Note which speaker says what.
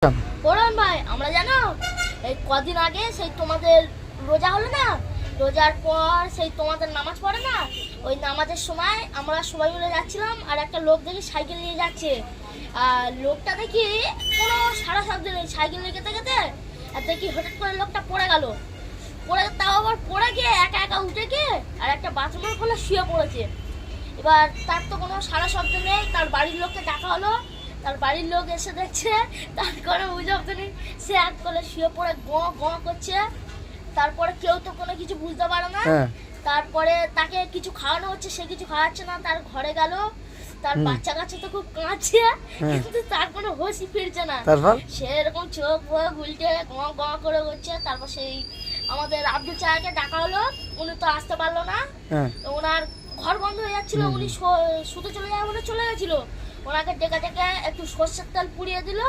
Speaker 1: করতাম?
Speaker 2: করুন ভাই, আমরা জানো এই কদিন আগে সেই তোমাদের রোজা হলো না, রোজার পর সেই তোমাদের নামাজ পড়ে না, ওই নামাজের সময় আমরা সবাই মিলে যাচ্ছিলাম, আর একটা লোক দেখি সাইকেল নিয়ে যাচ্ছে। আর লোকটা দেখি কোনো সারা শব্দ নেই, সাইকেল নিয়ে যেতে যেতে আর দেখি হঠাৎ করে লোকটা পড়ে গেল। পড়ে তাও আবার পড়ে গিয়ে একা একা উঠে গিয়ে আর একটা বাথরুমের খোলা শুয়ে পড়েছে। এবার তার তো কোনো সারা শব্দ নেই, তার বাড়ির লোককে ডাকা হলো, তার বাড়ির লোক এসে দেখছে তার কোনো শব্দ নেই, সে এক কোলে শুয়ে পড়ে গ গ করছে। তারপরে কেউ তো কোনো কিছু বুঝতে পারে না। তারপরে তাকে কিছু খাওয়ানো হচ্ছে, সে কিছু খাওয়াচ্ছে না, তার ঘরে গেল, তার বাচ্চা কাচ্চা তো খুব কাঁদছে, কিন্তু তার কোনো হোশই ফিরছে না। সে এরকম চোখ বয়ে উল্টে গ গ করে করছে। তারপর সেই আমাদের আব্দুল চায়াকে ডাকা হলো, উনি তো আসতে পারলো না, ওনার ঘর বন্ধ হয়ে যাচ্ছিল, উনি শুতে চলে যাবে বলে চলে গেছিল। ওনাকে ডেকে ডেকে একটু সর্ষের তেল পুড়িয়ে দিল।